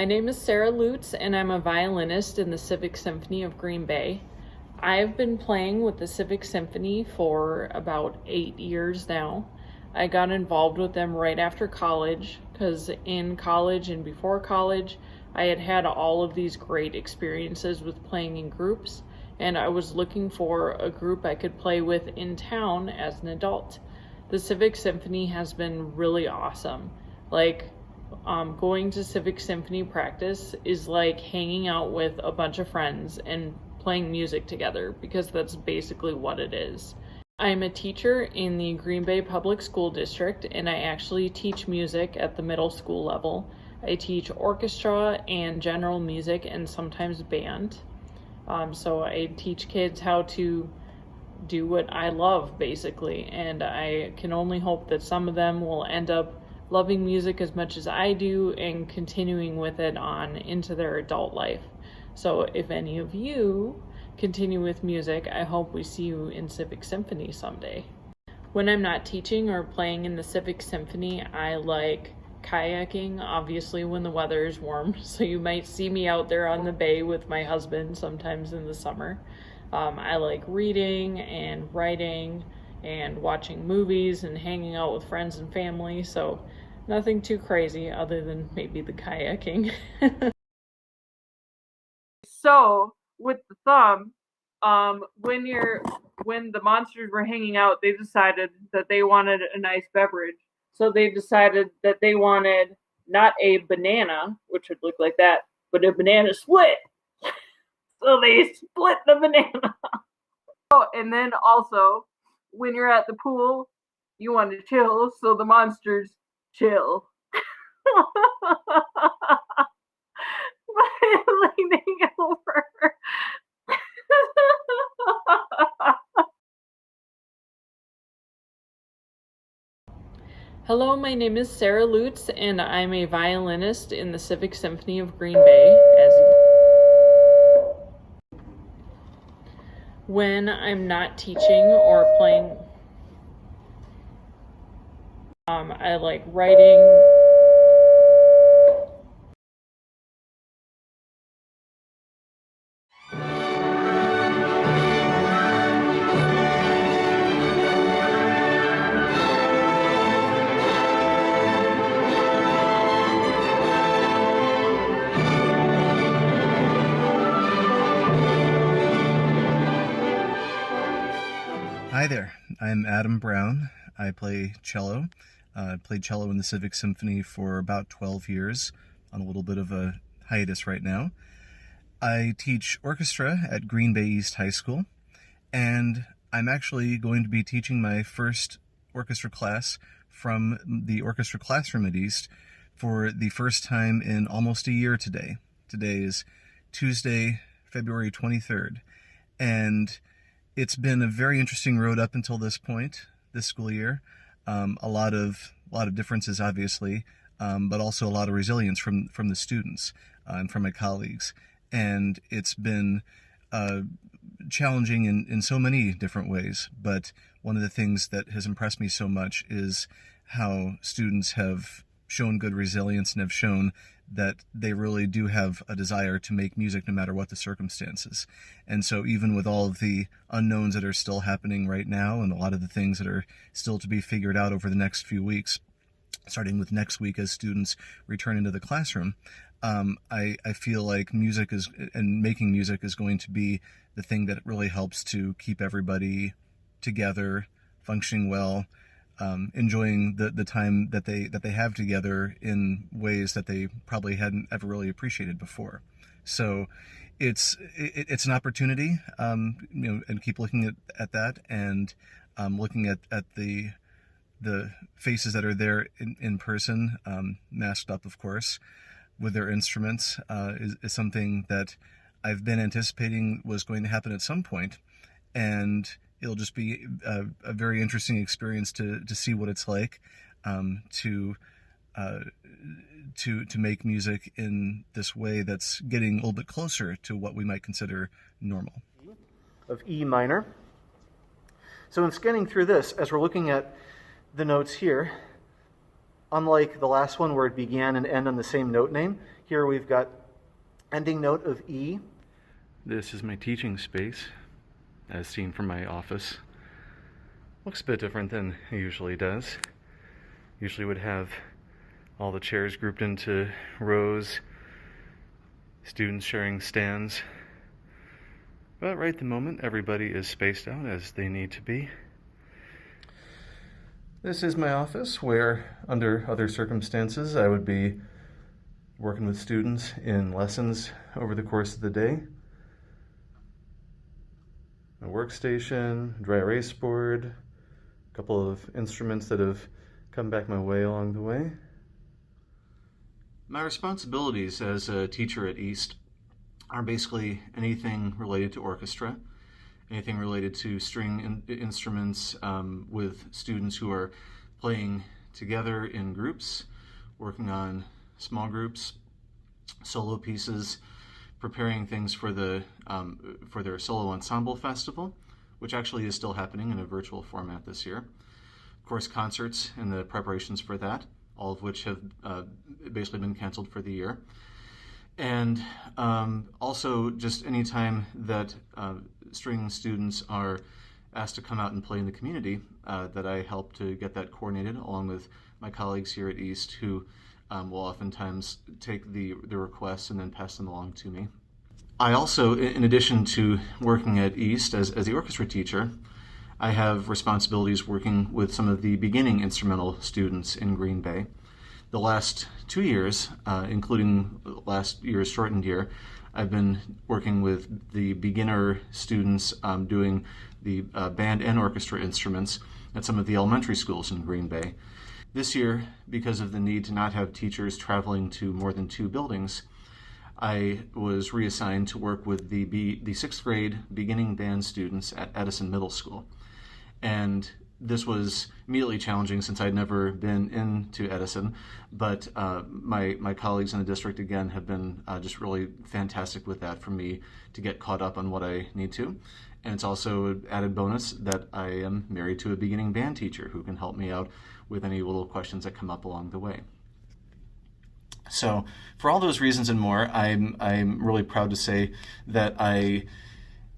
My name is Sarah Lutz, and I'm a violinist in the Civic Symphony of Green Bay. I've been playing with the Civic Symphony for about 8 years now. I got involved with them right after college, because in college and before college, I had had all of these great experiences with playing in groups, and I was looking for a group I could play with in town as an adult. The Civic Symphony has been really awesome. Going to Civic Symphony practice is like hanging out with a bunch of friends and playing music together, because that's basically what it is. I'm a teacher in the Green Bay Public School District, and I actually teach music at the middle school level. I teach orchestra and general music and sometimes band. So I teach kids how to do what I love, basically, and I can only hope that some of them will end up loving music as much as I do and continuing with it on into their adult life. So if any of you continue with music, I hope we see you in Civic Symphony someday. When I'm not teaching or playing in the Civic Symphony, I like kayaking, obviously when the weather is warm. So you might see me out there on the bay with my husband sometimes in the summer. I like reading and writing and watching movies and hanging out with friends and family, so nothing too crazy other than maybe the kayaking. So with the thumb, when the monsters were hanging out, they decided that they wanted a nice beverage. So they decided that they wanted not a banana, which would look like that, but a banana split. So they split the banana. Oh, and then also, when you're at the pool, you want to chill, so the monsters chill. By leaning over. Hello, my name is Sarah Lutz, and I'm a violinist in the Civic Symphony of Green Bay. When I'm not teaching or playing, I like writing. Hi there, I'm Adam Brown. I play cello. I played cello in the Civic Symphony for about 12 years, on a little bit of a hiatus right now. I teach orchestra at Green Bay East High School, and I'm actually going to be teaching my first orchestra class from the orchestra classroom at East for the first time in almost a year today. Today is Tuesday, February 23rd, and it's been a very interesting road up until this point, this school year. A lot of differences, obviously, but also a lot of resilience from the students and from my colleagues. And it's been challenging in so many different ways. But one of the things that has impressed me so much is how students have shown good resilience and have shown that they really do have a desire to make music no matter what the circumstances. And so even with all of the unknowns that are still happening right now and a lot of the things that are still to be figured out over the next few weeks, starting with next week as students return into the classroom, I feel like music is, and making music is going to be the thing that really helps to keep everybody together, functioning well, enjoying the time that they have together in ways that they probably hadn't ever really appreciated before. So it's an opportunity, and keep looking at that, and looking at the faces that are there in person, masked up, of course, with their instruments, is something that I've been anticipating was going to happen at some point, and it'll just be a very interesting experience to see what it's like to make music in this way that's getting a little bit closer to what we might consider normal. Of E minor. So in scanning through this, as we're looking at the notes here, unlike the last one where it began and ended on the same note name, Here we've got ending note of E. This is my teaching space, as seen from my office. Looks a bit different than it usually does. Usually would have all the chairs grouped into rows, students sharing stands. But right at the moment, everybody is spaced out as they need to be. This is my office where, under other circumstances, I would be working with students in lessons over the course of the day. A workstation, dry erase board, a couple of instruments that have come back my way along the way. My responsibilities as a teacher at East are basically anything related to orchestra, anything related to string instruments with students who are playing together in groups, working on small groups, solo pieces, preparing things for their solo ensemble festival, which actually is still happening in a virtual format this year. Of course, concerts and the preparations for that, all of which have basically been canceled for the year. And also just any time that string students are asked to come out and play in the community, that I help to get that coordinated along with my colleagues here at East, who will oftentimes take the requests and then pass them along to me. I also, in addition to working at East as the orchestra teacher, I have responsibilities working with some of the beginning instrumental students in Green Bay. The last 2 years, including last year's shortened year, I've been working with the beginner students doing the band and orchestra instruments at some of the elementary schools in Green Bay. This year, because of the need to not have teachers traveling to more than 2 buildings, I was reassigned to work with the 6th grade beginning band students at Edison Middle School. And this was immediately challenging since I'd never been into Edison, but my colleagues in the district, again, have been just really fantastic with that for me to get caught up on what I need to. And it's also an added bonus that I am married to a beginning band teacher who can help me out with any little questions that come up along the way. So for all those reasons and more, I'm really proud to say that I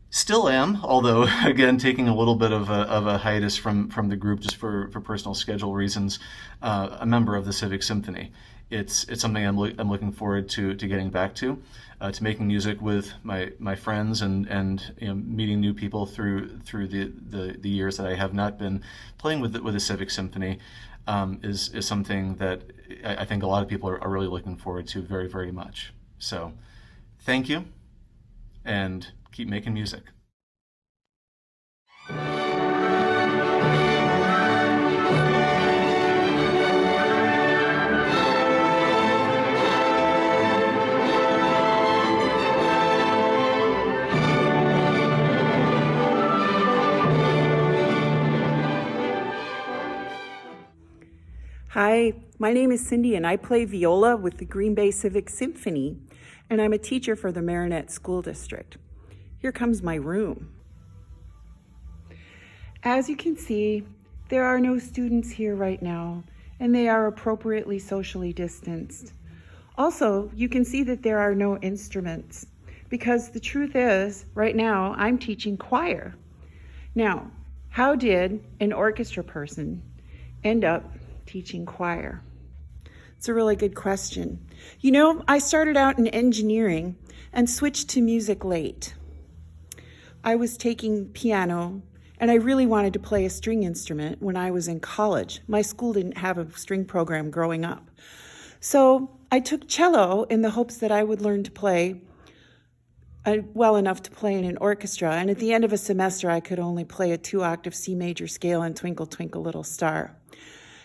still am, although again taking a little bit of a hiatus from the group just for personal schedule reasons, a member of the Civic Symphony. It's something I'm looking forward to getting back to making music with my friends and meeting new people through the years that I have not been playing with the Civic Symphony. Is something that I think a lot of people are really looking forward to very, very much. So thank you, and keep making music. Hi, my name is Cyndee and I play viola with the Green Bay Civic Symphony, and I'm a teacher for the Marinette School District. Here comes my room. As you can see, there are no students here right now, and they are appropriately socially distanced. Also, you can see that there are no instruments, because the truth is, right now, I'm teaching choir. Now, how did an orchestra person end up teaching choir? It's a really good question. You know, I started out in engineering and switched to music late. I was taking piano and I really wanted to play a string instrument when I was in college. My school didn't have a string program growing up. So I took cello in the hopes that I would learn to play well enough to play in an orchestra. And at the end of a semester, I could only play a 2-octave C major scale and Twinkle, Twinkle, Little Star.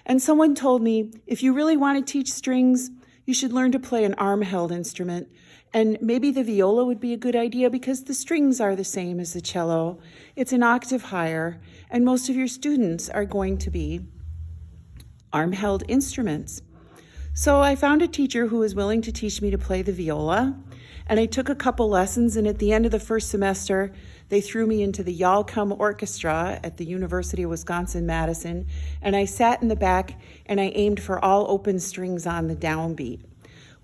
And someone told me, if you really want to teach strings, you should learn to play an arm-held instrument. And maybe the viola would be a good idea because the strings are the same as the cello. It's an octave higher, and most of your students are going to be arm-held instruments. So I found a teacher who was willing to teach me to play the viola, and I took a couple lessons, and at the end of the first semester, they threw me into the Y'all Come Orchestra at the University of Wisconsin-Madison, and I sat in the back and I aimed for all open strings on the downbeat.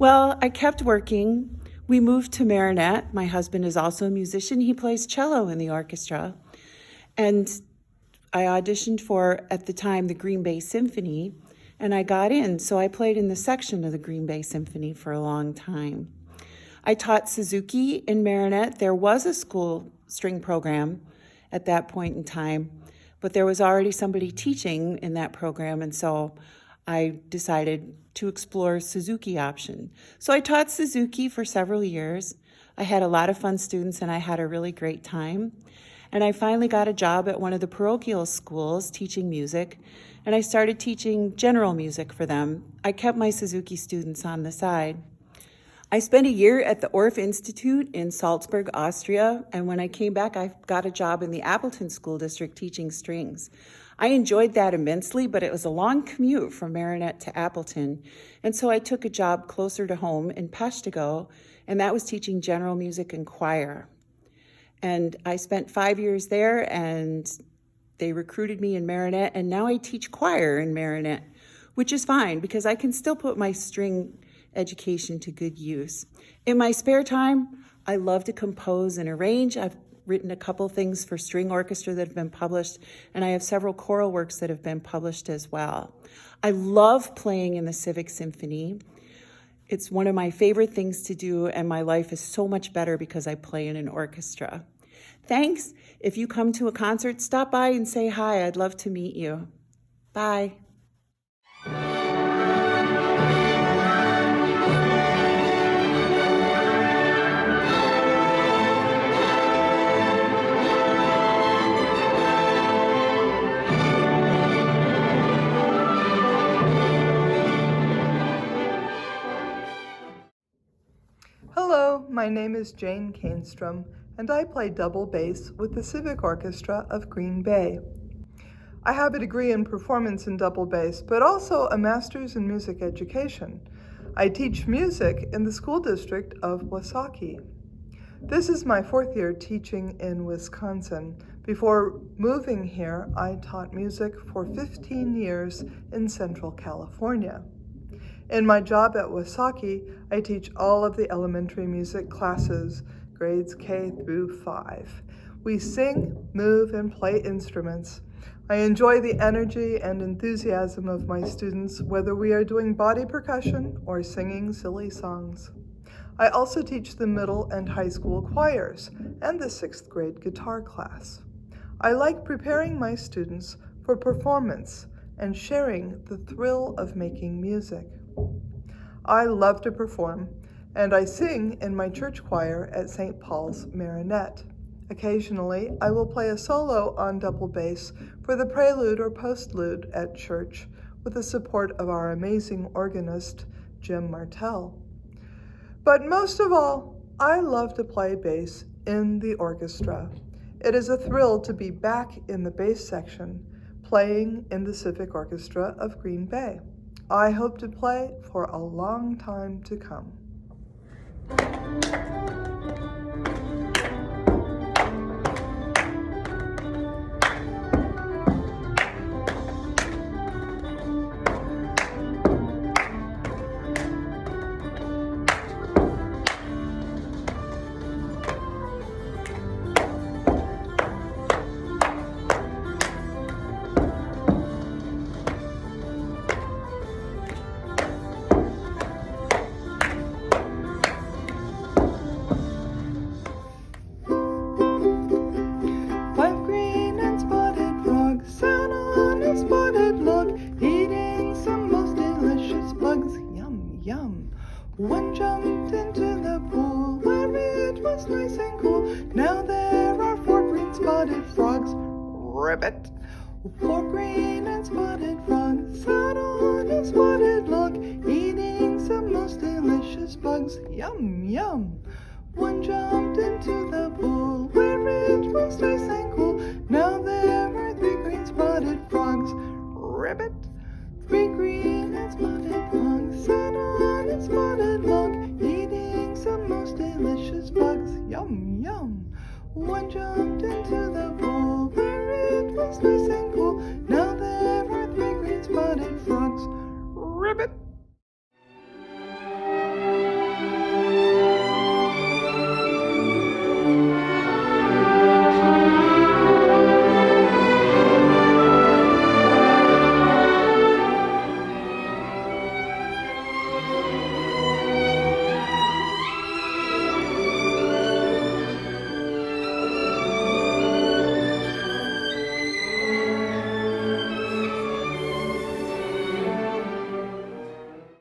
Well, I kept working. We moved to Marinette. My husband is also a musician. He plays cello in the orchestra. And I auditioned for, at the time, the Green Bay Symphony, and I got in. So I played in the section of the Green Bay Symphony for a long time. I taught Suzuki in Marinette. There was a school string program at that point in time, but there was already somebody teaching in that program, and so I decided to explore Suzuki option. So I taught Suzuki for several years. I had a lot of fun students, and I had a really great time. And I finally got a job at one of the parochial schools teaching music, and I started teaching general music for them. I kept my Suzuki students on the side. I spent a year at the Orff Institute in Salzburg, Austria, and when I came back, I got a job in the Appleton School District teaching strings. I enjoyed that immensely, but it was a long commute from Marinette to Appleton, and so I took a job closer to home in Peshtigo, and that was teaching general music and choir. And I spent 5 years there, and they recruited me in Marinette, and now I teach choir in Marinette, which is fine because I can still put my string education to good use. In my spare time, I love to compose and arrange. I've written a couple things for string orchestra that have been published, and I have several choral works that have been published as well. I love playing in the Civic Symphony. It's one of my favorite things to do, and my life is so much better because I play in an orchestra. Thanks. If you come to a concert, stop by and say hi. I'd love to meet you. Bye. Hello, my name is Jane Kanestrom, and I play double bass with the Civic Orchestra of Green Bay. I have a degree in performance in double bass, but also a master's in music education. I teach music in the school district of Wasaki. This is my 4th year teaching in Wisconsin. Before moving here, I taught music for 15 years in Central California. In my job at Wasaki, I teach all of the elementary music classes, grades K through 5. We sing, move, and play instruments. I enjoy the energy and enthusiasm of my students, whether we are doing body percussion or singing silly songs. I also teach the middle and high school choirs and the 6th grade guitar class. I like preparing my students for performance and sharing the thrill of making music. I love to perform, and I sing in my church choir at St. Paul's Marinette. Occasionally, I will play a solo on double bass for the prelude or postlude at church with the support of our amazing organist, Jim Martell. But most of all, I love to play bass in the orchestra. It is a thrill to be back in the bass section, playing in the Civic Orchestra of Green Bay. I hope to play for a long time to come. One jumped into the pool where it was nice and cool. Now there are 4 green spotted frogs. Ribbit! 4 green and spotted frogs sat on a spotted log, eating some most delicious bugs. Yum, yum! One jumped into the pool where it was nice and cool. Now there are 3 green spotted frogs. Ribbit! 3 green and spotted frogs sat on a spotted log, eating some most delicious bugs. Yum, yum! One jumped into the pool where it was nice